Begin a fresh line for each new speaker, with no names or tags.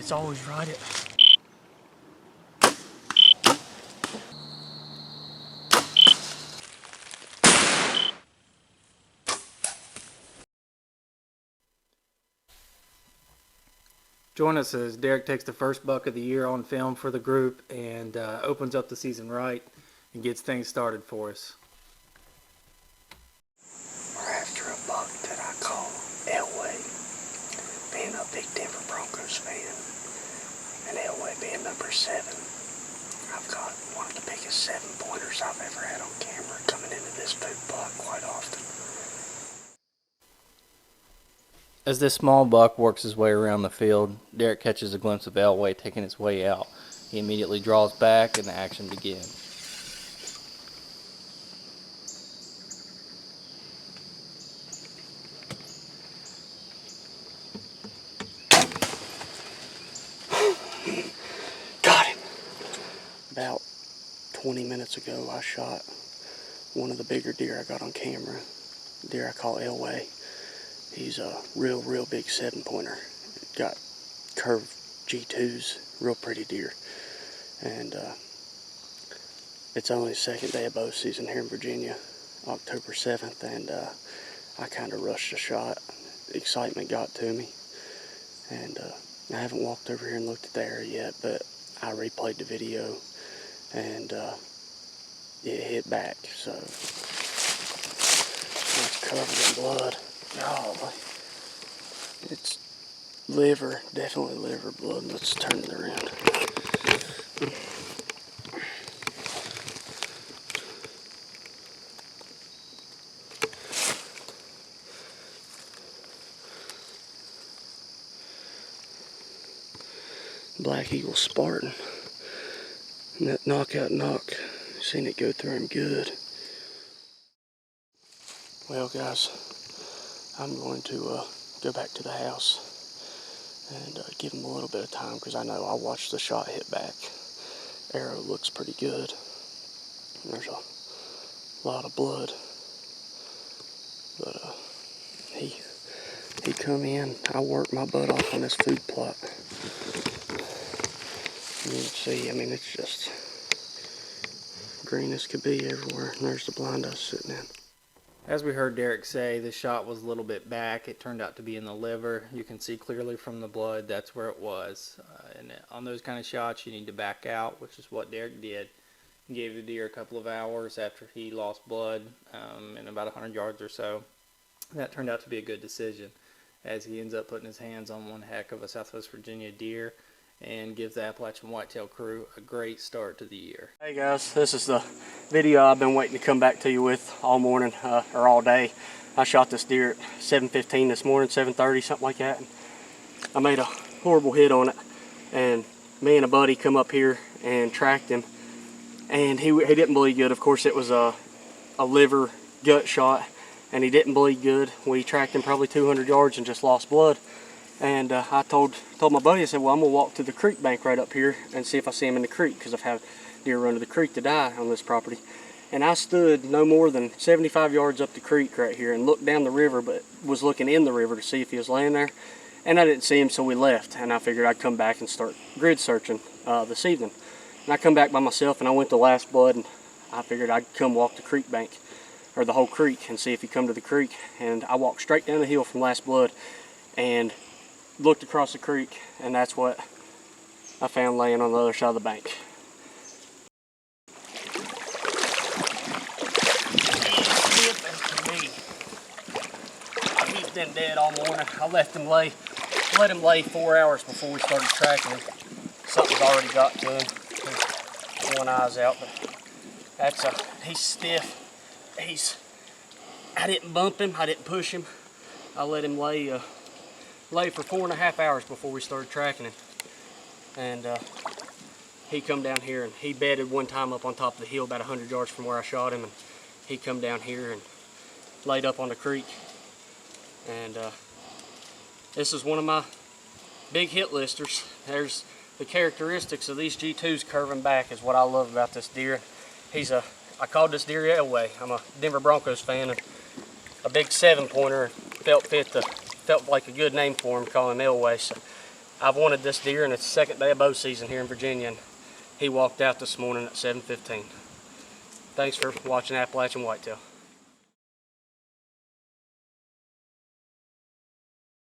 It's always right at.
Join us as Derek takes the first buck of the year on film for the group and opens up the season right and gets things started for us.
We're after a buck that I call Elway, being a big Denver Broncos fan, and Elway being number 7. I've got one of the biggest 7-pointers I've ever had on camera coming into this food plot quite often.
As this small buck works his way around the field, Derek catches a glimpse of Elway taking his way out. He immediately draws back and the action begins.
Got him! About 20 minutes ago I shot one of the bigger deer I got on camera. Deer I call Elway. He's a real big 7-pointer. Got curved G2s, real pretty deer. And it's only the second day of bow season here in Virginia, October 7th, and I kind of rushed a shot. Excitement got to me, and I haven't walked over here and looked at the area yet, but I replayed the video, and it hit back, so it's covered in blood. Golly. It's liver, definitely liver blood. Let's turn it around. Black Eagle Spartan. And that knockout knock, seen it go through him good. Well, guys, I'm going to go back to the house and give him a little bit of time, because I know I watched the shot hit back. Arrow looks pretty good. There's a lot of blood, but he come in. I worked my butt off on this food plot. You can see, I mean, it's just green as could be everywhere. And there's the blind I was sitting in.
As we heard Derek say, the shot was a little bit back. It turned out to be in the liver. You can see clearly from the blood that's where it was. And on those kind of shots, you need to back out, which is what Derek did. He gave the deer a couple of hours after he lost blood in about 100 yards or so. That turned out to be a good decision, as he ends up putting his hands on one heck of a Southwest Virginia deer and gives the Appalachian Whitetail crew a great start to the year.
Hey guys, this is the video I've been waiting to come back to you with all morning, or all day. I shot this deer at 7:15 this morning, 7:30, something like that. And I made a horrible hit on it, and me and a buddy come up here and tracked him, and he didn't bleed good. Of course, it was a liver gut shot, and he didn't bleed good. We tracked him probably 200 yards and just lost blood. And I told my buddy, I said, well, I'm going to walk to the creek bank right up here and see if I see him in the creek, because I've had deer run to the creek to die on this property. And I stood no more than 75 yards up the creek right here and looked down the river, but was looking in the river to see if he was laying there. And I didn't see him, so we left. And I figured I'd come back and start grid searching this evening. And I come back by myself, and I went to Last Blood, and I figured I'd come walk the creek bank, or the whole creek, and see if he come to the creek. And I walked straight down the hill from Last Blood and looked across the creek, and that's what I found laying on the other side of the bank. He's been dead all morning. I let him lay 4 hours before we started tracking him. Something's already got to him. One eye's out, but he's stiff. I didn't bump him, I didn't push him. I let him lay for 4.5 hours before we started tracking him. And he come down here, and he bedded one time up on top of the hill about 100 yards from where I shot him, and he come down here and laid up on the creek. And this is one of my big hit listers. There's the characteristics of these G2s curving back is what I love about this deer. I called this deer Elway. I'm a Denver Broncos fan, and a big 7-pointer. Felt like a good name for him, calling him Elway. So I've wanted this deer, and it's the second day of bow season here in Virginia, and he walked out this morning at 7:15. Thanks for watching Appalachian Whitetail.